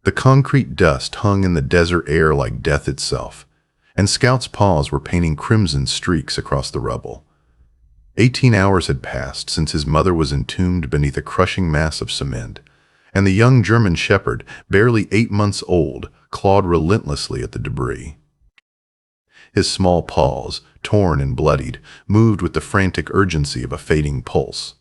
The concrete dust hung in the desert air like death itself, and Scout's paws were painting crimson streaks across the rubble. 18 hours had passed since his mother was entombed beneath a crushing mass of cement, and the young German shepherd, barely 8 months old, clawed relentlessly at the debris. His small paws, torn and bloodied, moved with the frantic urgency of a fading pulse.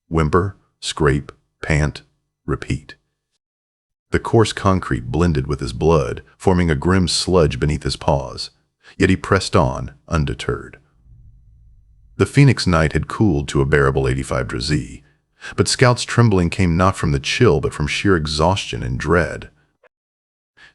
Whimper, scrape, pant, repeat. The coarse concrete blended with his blood, forming a grim sludge beneath his paws, yet he pressed on, undeterred. The Phoenix night had cooled to a bearable 85 degrees, but Scout's trembling came not from the chill but from sheer exhaustion and dread.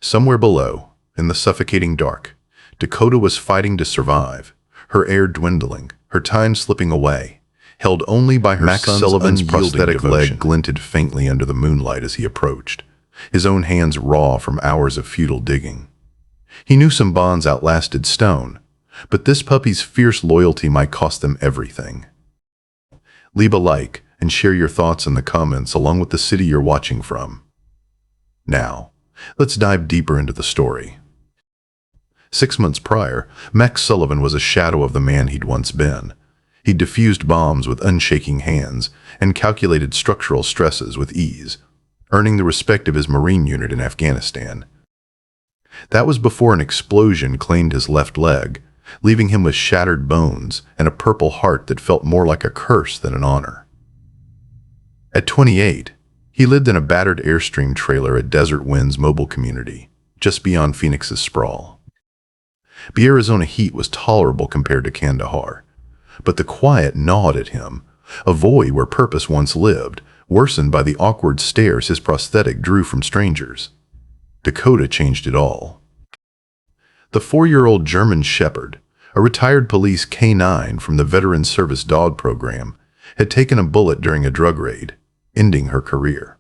Somewhere below, in the suffocating dark, Dakota was fighting to survive, her air dwindling, her time slipping away, held only by her Max son's Sullivan's prosthetic devotion. leg glinted faintly under the moonlight as he approached, his own hands raw from hours of futile digging. He knew some bonds outlasted stone, but this puppy's fierce loyalty might cost them everything. Leave a like and share your thoughts in the comments along with the city you're watching from. Now, let's dive deeper into the story. 6 months prior, Max Sullivan was a shadow of the man he'd once been. He diffused bombs with unshaking hands and calculated structural stresses with ease, earning the respect of his Marine unit in Afghanistan. That was before an explosion claimed his left leg, leaving him with shattered bones and a purple heart that felt more like a curse than an honor. At 28, he lived in a battered Airstream trailer at Desert Wind's mobile community, just beyond Phoenix's sprawl. The Arizona heat was tolerable compared to Kandahar, but the quiet gnawed at him, a void where purpose once lived, worsened by the awkward stares his prosthetic drew from strangers. Dakota changed it all. The 4-year-old German shepherd, a retired police K9 from the Veteran Service Dog Program, had taken a bullet during a drug raid, ending her career.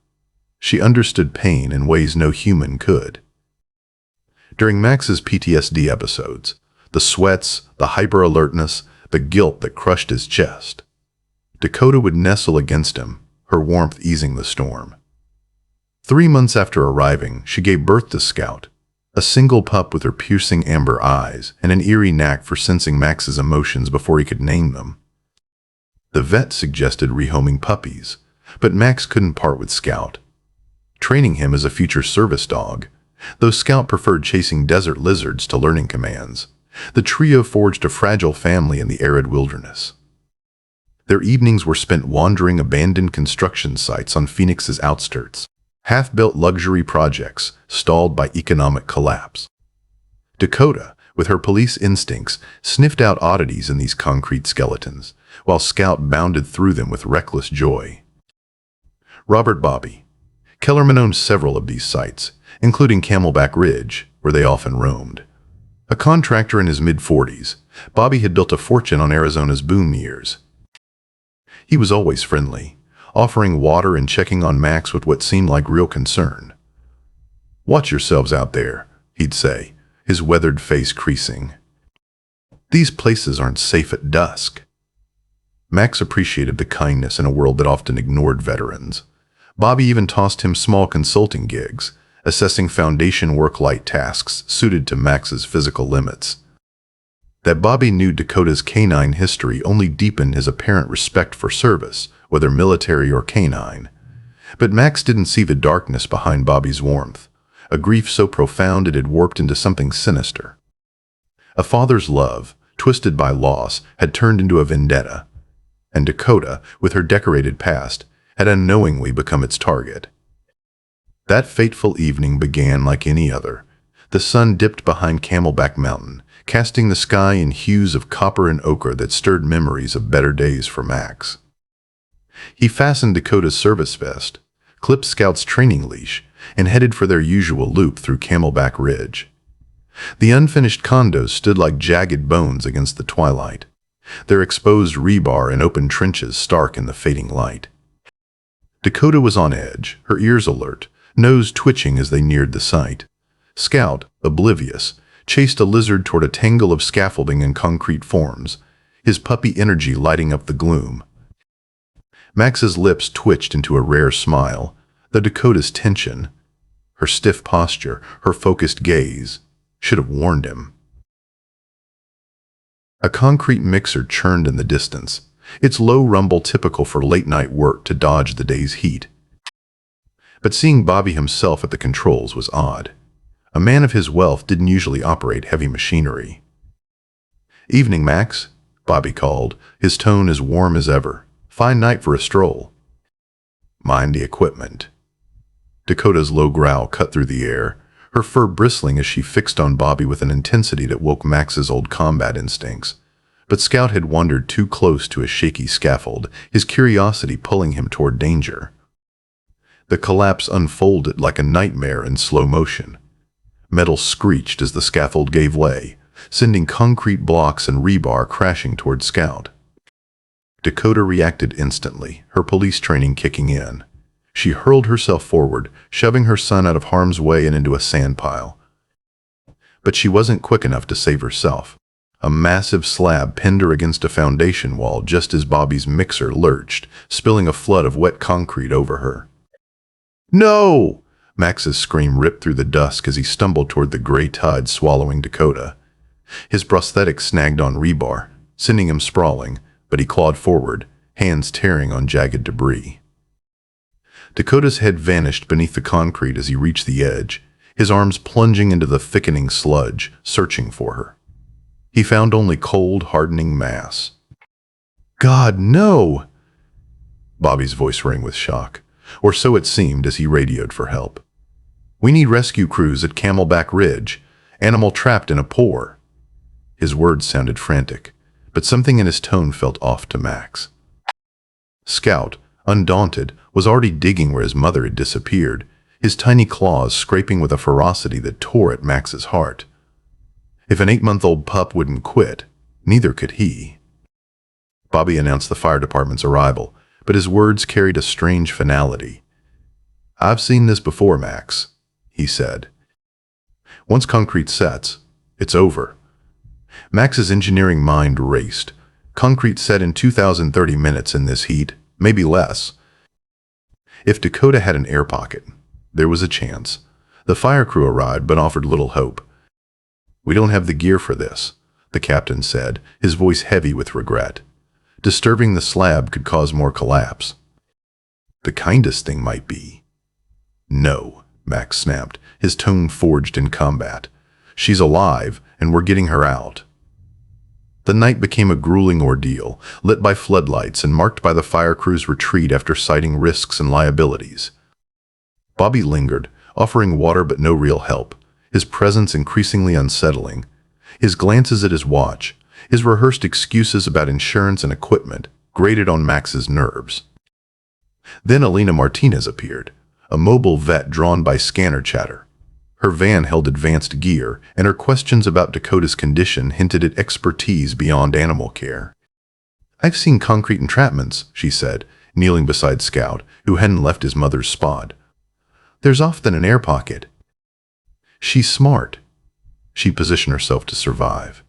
She understood pain in ways no human could. During Max's PTSD episodes, the sweats, the hyper-alertness, the guilt that crushed his chest, Dakota would nestle against him, her warmth easing the storm. 3 months after arriving, she gave birth to Scout, a single pup with her piercing amber eyes and an eerie knack for sensing Max's emotions before he could name them. The vet suggested rehoming puppies, but Max couldn't part with Scout, training him as a future service dog. Though Scout preferred chasing desert lizards to learning commands, the trio forged a fragile family in the arid wilderness. Their evenings were spent wandering abandoned construction sites on Phoenix's outskirts, half-built luxury projects stalled by economic collapse. Dakota, with her police instincts, sniffed out oddities in these concrete skeletons, while Scout bounded through them with reckless joy. Robert Bobby. Kellerman owned several of these sites, including Camelback Ridge, where they often roamed. A contractor in his mid-40s, Bobby had built a fortune on Arizona's boom years. He was always friendly, offering water and checking on Max with what seemed like real concern. "Watch yourselves out there," he'd say, his weathered face creasing. "These places aren't safe at dusk." Max appreciated the kindness in a world that often ignored veterans. Bobby even tossed him small consulting gigs, assessing foundation work-light tasks suited to Max's physical limits. That Bobby knew Dakota's canine history only deepened his apparent respect for service, whether military or canine. But Max didn't see the darkness behind Bobby's warmth, a grief so profound it had warped into something sinister. A father's love, twisted by loss, had turned into a vendetta, and Dakota, with her decorated past, had unknowingly become its target. That fateful evening began like any other. The sun dipped behind Camelback Mountain, casting the sky in hues of copper and ochre that stirred memories of better days for Max. He fastened Dakota's service vest, clipped Scout's training leash, and headed for their usual loop through Camelback Ridge. The unfinished condos stood like jagged bones against the twilight, their exposed rebar and open trenches stark in the fading light. Dakota was on edge, her ears alert, nose twitching as they neared the site. Scout, oblivious, chased a lizard toward a tangle of scaffolding and concrete forms, his puppy energy lighting up the gloom. Max's lips twitched into a rare smile, the Dakota's tension, Her stiff posture, her focused gaze, should have warned him. A concrete mixer churned in the distance, its low rumble typical for late-night work to dodge the day's heat. But seeing Bobby himself at the controls was odd. A man of his wealth didn't usually operate heavy machinery. "Evening, Max," Bobby called, his tone as warm as ever. "Fine night for a stroll." "Mind the equipment." Dakota's low growl cut through the air, her fur bristling as she fixed on Bobby with an intensity that woke Max's old combat instincts. But Scout had wandered too close to a shaky scaffold, his curiosity pulling him toward danger. The collapse unfolded like a nightmare in slow motion. Metal screeched as the scaffold gave way, sending concrete blocks and rebar crashing toward Scout. Dakota reacted instantly, her police training kicking in. She hurled herself forward, shoving her son out of harm's way and into a sand pile. But she wasn't quick enough to save herself. A massive slab pinned her against a foundation wall just as Bobby's mixer lurched, spilling a flood of wet concrete over her. "No!" Max's scream ripped through the dusk as he stumbled toward the gray tide swallowing Dakota. His prosthetic snagged on rebar, sending him sprawling, but he clawed forward, hands tearing on jagged debris. Dakota's head vanished beneath the concrete as he reached the edge, his arms plunging into the thickening sludge, searching for her. He found only cold, hardening mass. "God, no!" Bobby's voice rang with shock, or so it seemed as he radioed for help. "We need rescue crews at Camelback Ridge. Animal trapped in a pour." His words sounded frantic, but something in his tone felt off to Max. Scout, undaunted, was already digging where his mother had disappeared, his tiny claws scraping with a ferocity that tore at Max's heart. If an 8-month-old pup wouldn't quit, neither could he. Bobby announced the fire department's arrival, but his words carried a strange finality. "I've seen this before, Max," he said. "Once concrete sets, it's over." Max's engineering mind raced. Concrete set in 2030 minutes in this heat, maybe less. If Dakota had an air pocket, there was a chance. The fire crew arrived but offered little hope. "We don't have the gear for this," the captain said, his voice heavy with regret. "Disturbing the slab could cause more collapse." "The kindest thing might be." "No," Max snapped, his tone forged in combat. "She's alive, and we're getting her out." The night became a grueling ordeal, lit by floodlights and marked by the fire crew's retreat after citing risks and liabilities. Bobby lingered, offering water but no real help, his presence increasingly unsettling. His glances at his watch, his rehearsed excuses about insurance and equipment, grated on Max's nerves. Then Elena Martinez appeared, a mobile vet drawn by scanner chatter. Her van held advanced gear, and her questions about Dakota's condition hinted at expertise beyond animal care. "I've seen concrete entrapments," she said, kneeling beside Scout, who hadn't left his mother's spot. "There's often an air pocket." "She's smart." She'd positioned herself to survive.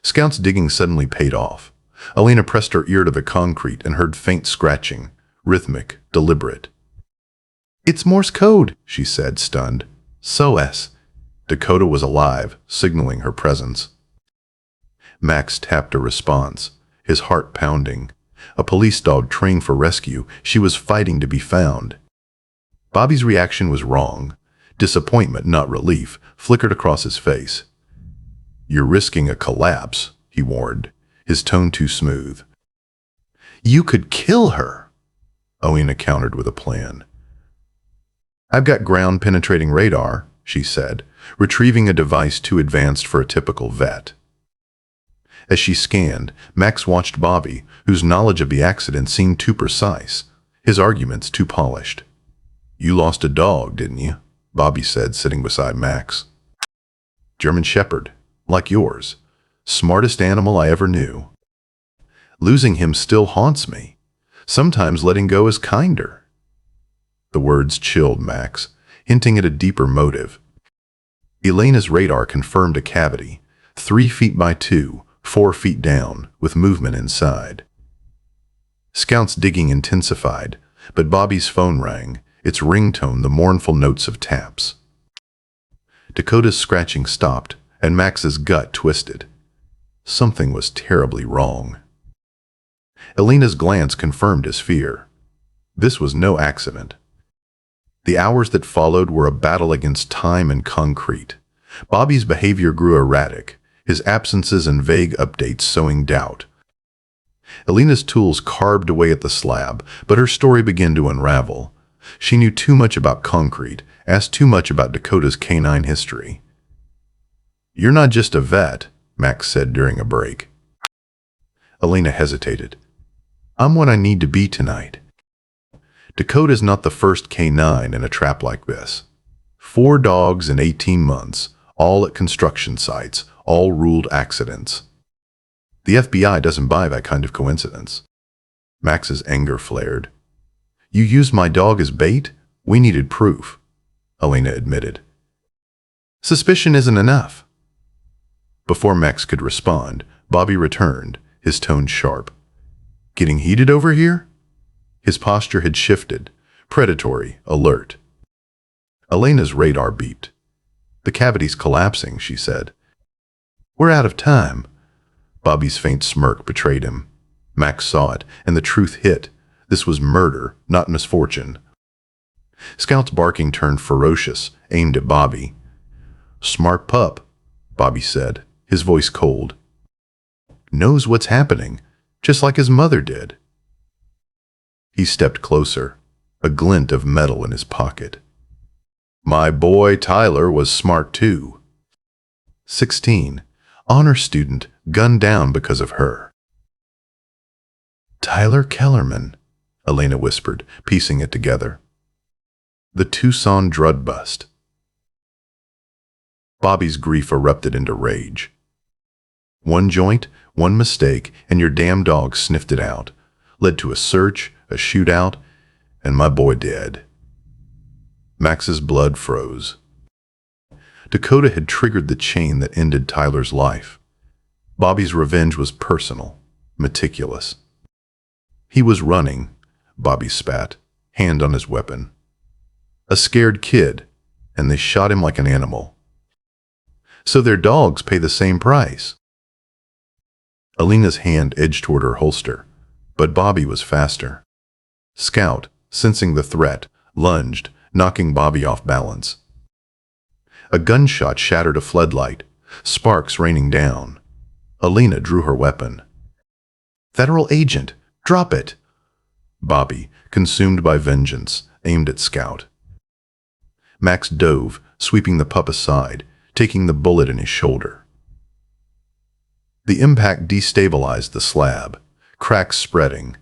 Scout's digging suddenly paid off. Elena pressed her ear to the concrete and heard faint scratching, rhythmic, deliberate. "It's Morse code," she said, stunned. "SOS." Dakota was alive, signaling her presence. Max tapped a response, his heart pounding. A police dog trained for rescue, she was fighting to be found. Bobby's reaction was wrong. Disappointment, not relief, flickered across his face. "You're risking a collapse," he warned, his tone too smooth. "You could kill her," Oena countered with a plan. "I've got ground-penetrating radar," she said, retrieving a device too advanced for a typical vet. As she scanned, Max watched Bobby, whose knowledge of the accident seemed too precise, his arguments too polished. "You lost a dog, didn't you?" Bobby said, sitting beside Max. "German Shepherd, like yours. Smartest animal I ever knew. Losing him still haunts me. Sometimes letting go is kinder." The words chilled Max, hinting at a deeper motive. Elena's radar confirmed a cavity, 3 feet by 2, 4 feet down, with movement inside. Scout's digging intensified, but Bobby's phone rang, its ringtone the mournful notes of taps. Dakota's scratching stopped, and Max's gut twisted. Something was terribly wrong. Elena's glance confirmed his fear. This was no accident. The hours that followed were a battle against time and concrete. Bobby's behavior grew erratic, his absences and vague updates sowing doubt. Elena's tools carved away at the slab, but her story began to unravel. She knew too much about concrete, asked too much about Dakota's canine history. "You're not just a vet," Max said during a break. Elena hesitated. "I'm what I need to be tonight." Dakota's not the first canine in a trap like this. 4 dogs in 18 months, all at construction sites, all ruled accidents. The FBI doesn't buy that kind of coincidence. Max's anger flared. "You used my dog as bait? We needed proof," Elena admitted. "Suspicion isn't enough." Before Max could respond, Bobby returned, his tone sharp. "Getting heated over here?" His posture had shifted, predatory, alert. Elena's radar beeped. "The cavity's collapsing," she said. "We're out of time." Bobby's faint smirk betrayed him. Max saw it, and the truth hit. This was murder, not misfortune. Scout's barking turned ferocious, aimed at Bobby. "Smart pup," Bobby said, his voice cold. "Knows what's happening, just like his mother did." He stepped closer, a glint of metal in his pocket. "My boy Tyler was smart too. 16, honor student, gunned down because of her." "Tyler Kellerman," Elena whispered, piecing it together. "The Tucson drug bust." Bobby's grief erupted into rage. One joint, one mistake, and your damn dog sniffed it out. Led to a search, a shootout, and my boy dead. Max's blood froze. Dakota had triggered the chain that ended Tyler's life. Bobby's revenge was personal, meticulous. He was running, Bobby spat, hand on his weapon. A scared kid, and they shot him like an animal. So their dogs pay the same price. Elena's hand edged toward her holster, but Bobby was faster. Scout, sensing the threat, lunged, knocking Bobby off balance. A gunshot shattered a floodlight, sparks raining down. Elena drew her weapon. "Federal agent, drop it!" Bobby, consumed by vengeance, aimed at Scout. Max dove, sweeping the pup aside, taking the bullet in his shoulder. The impact destabilized the slab, cracks spreading.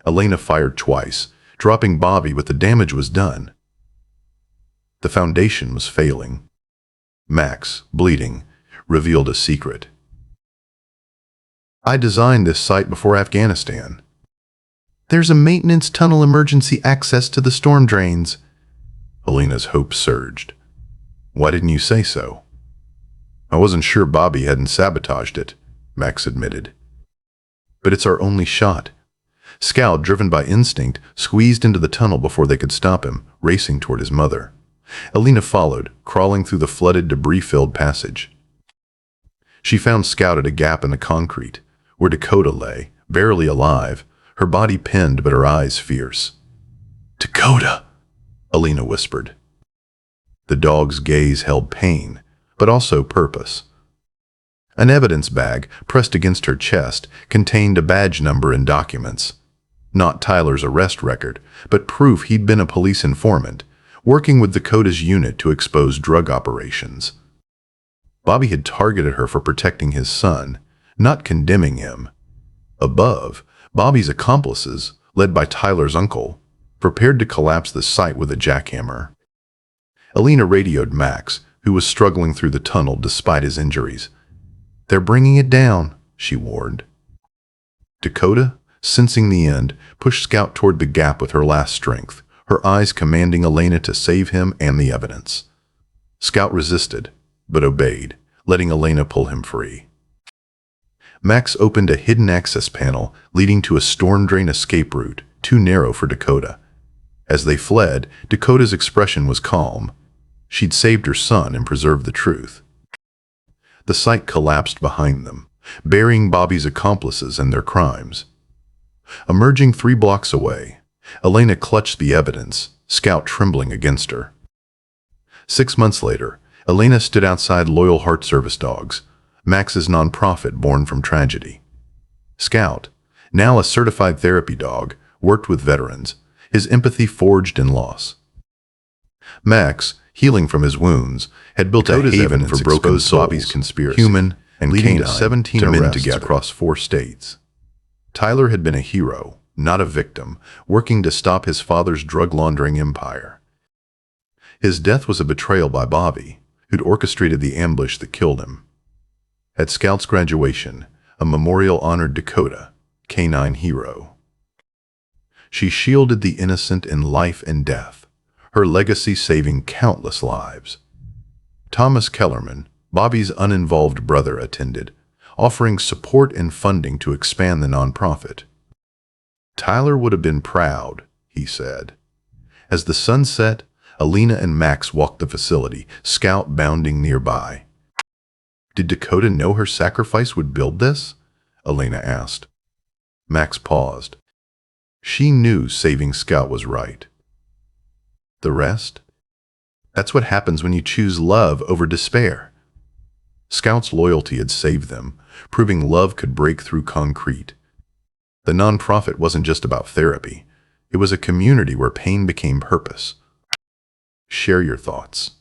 Elena fired twice, dropping Bobby, but the damage was done. The foundation was failing. Max, bleeding, revealed a secret. "I designed this site before Afghanistan. There's a maintenance tunnel emergency access to the storm drains." Elena's hope surged. "Why didn't you say so?" "I wasn't sure Bobby hadn't sabotaged it," Max admitted. "But it's our only shot." Scout, driven by instinct, squeezed into the tunnel before they could stop him, racing toward his mother. Elena followed, crawling through the flooded, debris-filled passage. She found Scout at a gap in the concrete, where Dakota lay, barely alive, her body pinned but her eyes fierce. "Dakota!" Elena whispered. The dog's gaze held pain, but also purpose. An evidence bag, pressed against her chest, contained a badge number and documents. Not Tyler's arrest record, but proof he'd been a police informant, working with Dakota's unit to expose drug operations. Bobby had targeted her for protecting his son, not condemning him. Above, Bobby's accomplices, led by Tyler's uncle, prepared to collapse the site with a jackhammer. Elena radioed Max, who was struggling through the tunnel despite his injuries. "They're bringing it down," she warned. Dakota, sensing the end, pushed Scout toward the gap with her last strength, her eyes commanding Elena to save him and the evidence. Scout resisted, but obeyed, letting Elena pull him free. Max opened a hidden access panel leading to a storm drain escape route, too narrow for Dakota. As they fled, Dakota's expression was calm. She'd saved her son and preserved the truth. The site collapsed behind them, burying Bobby's accomplices and their crimes. Emerging 3 blocks away, Elena clutched the evidence, Scout trembling against her. 6 months later, Elena stood outside Loyal Heart Service Dogs, Max's nonprofit born from tragedy. Scout, now a certified therapy dog, worked with veterans, his empathy forged in loss. Max, healing from his wounds, had built a haven for broken souls, Bobby's conspiracy, human and leading to 17 men together across 4 states. Tyler had been a hero, not a victim, working to stop his father's drug-laundering empire. His death was a betrayal by Bobby, who'd orchestrated the ambush that killed him. At Scout's graduation, a memorial honored Dakota, Canine Hero. She shielded the innocent in life and death, her legacy saving countless lives. Thomas Kellerman, Bobby's uninvolved brother, attended, offering support and funding to expand the nonprofit. Tyler would have been proud, he said. As the sun set, Elena and Max walked the facility, Scout bounding nearby. Did Dakota know her sacrifice would build this? Elena asked. Max paused. She knew saving Scout was right. The rest? That's what happens when you choose love over despair. Scout's loyalty had saved them, proving love could break through concrete. The nonprofit wasn't just about therapy. It was a community where pain became purpose. Share your thoughts.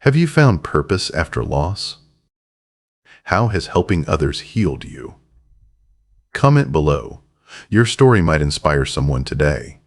Have you found purpose after loss? How has helping others healed you? Comment below. Your story might inspire someone today.